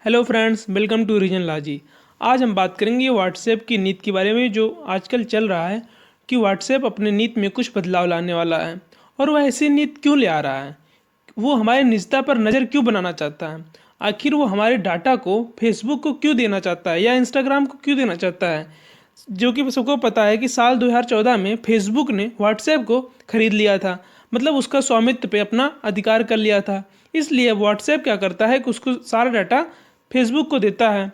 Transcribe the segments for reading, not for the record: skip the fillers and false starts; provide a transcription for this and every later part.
Hello friends, welcome to रीजन लाजी। आज हम बात करेंगे व्हाट्सएप की नीति के बारे में, जो आजकल चल रहा है कि व्हाट्सएप अपने नीति में कुछ बदलाव लाने वाला है। और वह ऐसी नीति क्यों ले आ रहा है, वो हमारे निजता पर नज़र क्यों बनाना चाहता है, आखिर वो हमारे डाटा को फेसबुक को क्यों देना चाहता है या इंस्टाग्राम को क्यों देना चाहता है। जो कि सबको पता है कि साल 2014 में फेसबुक ने व्हाट्सएप को खरीद लिया था, मतलब उसका स्वामित्व पे अपना अधिकार कर लिया था। इसलिए व्हाट्सएप क्या करता है कि उसको सारा डाटा फेसबुक को देता है।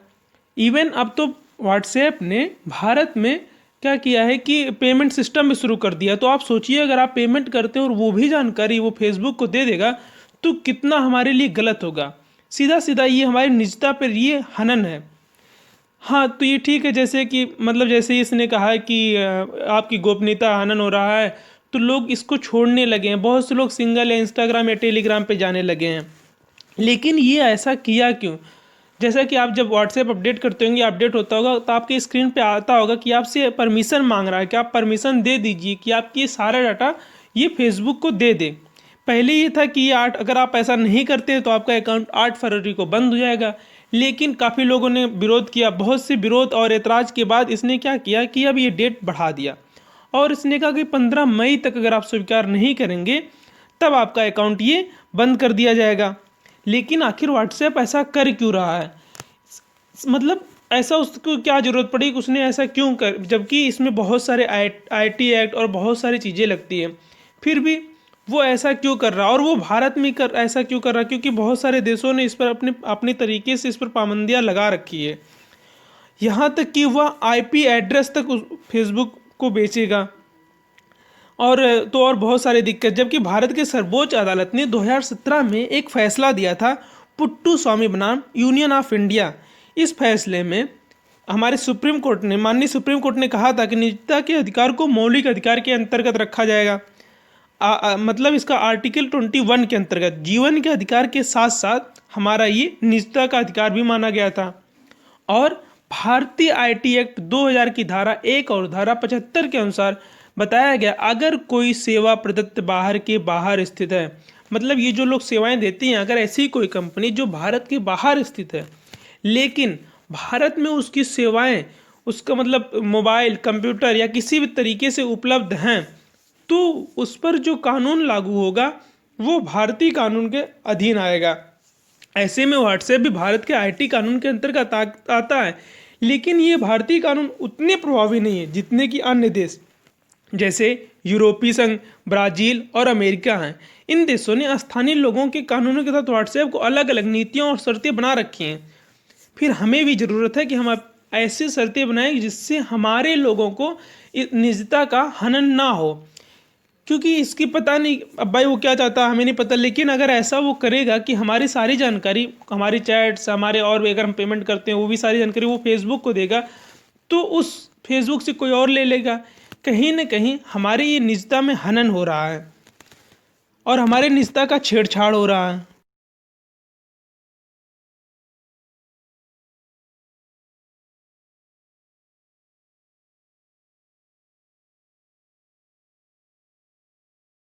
इवन अब तो व्हाट्सएप ने भारत में क्या किया है कि पेमेंट सिस्टम भी शुरू कर दिया। तो आप सोचिए, अगर आप पेमेंट करते हो और वो भी जानकारी वो फेसबुक को दे देगा तो कितना हमारे लिए गलत होगा। सीधा सीधा ये हमारी निजता पर ये हनन है। हाँ, तो ये ठीक है, जैसे कि मतलब जैसे इसने कहा है कि आपकी गोपनीयता हनन हो रहा है, तो लोग इसको छोड़ने लगे हैं। बहुत से लोग सिंगल या इंस्टाग्राम या टेलीग्राम पे जाने लगे हैं। लेकिन ये ऐसा किया क्यों? जैसा कि आप जब व्हाट्सएप अपडेट करते होंगे, अपडेट होता होगा, तो आपके स्क्रीन पे आता होगा कि आपसे परमिशन मांग रहा है कि आप परमिशन दे दीजिए कि आपकी ये सारा डाटा ये फेसबुक को दे दे। पहले ये था कि अगर आप ऐसा नहीं करते तो आपका अकाउंट 8 फरवरी को बंद हो जाएगा। लेकिन काफ़ी लोगों ने विरोध किया। बहुत से विरोध और एतराज़ के बाद इसने क्या किया कि अब ये डेट बढ़ा दिया और इसने कहा कि 15 मई तक अगर आप स्वीकार नहीं करेंगे तब आपका अकाउंट ये बंद कर दिया जाएगा। लेकिन आखिर व्हाट्सएप ऐसा कर क्यों रहा है? मतलब ऐसा उसको क्या ज़रूरत पड़ी कि उसने ऐसा क्यों कर, जबकि इसमें बहुत सारे आईटी एक्ट और बहुत सारी चीज़ें लगती है, फिर भी वो ऐसा क्यों कर रहा? और वो भारत में कर ऐसा क्यों कर रहा? क्योंकि बहुत सारे देशों ने इस पर अपने अपने तरीके से इस पर पाबंदियाँ लगा रखी है। यहाँ तक कि वह आईपी एड्रेस तक उस फेसबुक को बेचेगा। और तो और बहुत सारी दिक्कत, जबकि भारत के सर्वोच्च अदालत ने 2017 में एक फैसला दिया था, पुट्टू स्वामी बनाम यूनियन ऑफ इंडिया। इस फैसले में हमारे सुप्रीम कोर्ट ने, माननीय सुप्रीम कोर्ट ने कहा था कि निजता के अधिकार को मौलिक अधिकार के अंतर्गत रखा जाएगा। मतलब इसका आर्टिकल 21 के अंतर्गत जीवन के अधिकार के साथ साथ हमारा ये निजता का अधिकार भी माना गया था। और भारतीय आईटी एक्ट 2000 की धारा 1 और धारा 75 के अनुसार बताया गया, अगर कोई सेवा प्रदत्त बाहर के बाहर स्थित है, मतलब ये जो लोग सेवाएं देती हैं, अगर ऐसी कोई कंपनी जो भारत के बाहर स्थित है लेकिन भारत में उसकी सेवाएं, उसका मतलब मोबाइल, कंप्यूटर या किसी भी तरीके से उपलब्ध हैं, तो उस पर जो कानून लागू होगा वो भारतीय कानून के अधीन आएगा। ऐसे में व्हाट्सएप भी भारत के आईटी कानून के अंतर्गत आता है। लेकिन ये भारतीय कानून उतने प्रभावी नहीं है जितने कि अन्य देश जैसे यूरोपीय संघ, ब्राज़ील और अमेरिका हैं। इन देशों ने स्थानीय लोगों के कानूनों के साथ व्हाट्सएप को अलग अलग नीतियों और शर्तें बना रखी हैं। फिर हमें भी ज़रूरत है कि हम ऐसी शर्तें बनाएं जिससे हमारे लोगों को इस निजता का हनन ना हो। क्योंकि इसकी पता नहीं अब भाई वो क्या चाहता है, हमें नहीं पता। लेकिन अगर ऐसा वो करेगा कि हमारी सारी जानकारी, हमारी चैट्स, हमारे और भी अगर हम पेमेंट करते हैं वो भी सारी जानकारी वो फेसबुक को देगा, तो उस फेसबुक से कोई और ले लेगा। कहीं ना कहीं हमारी ये निजता में हनन हो रहा है और हमारे निजता का छेड़छाड़ हो रहा है।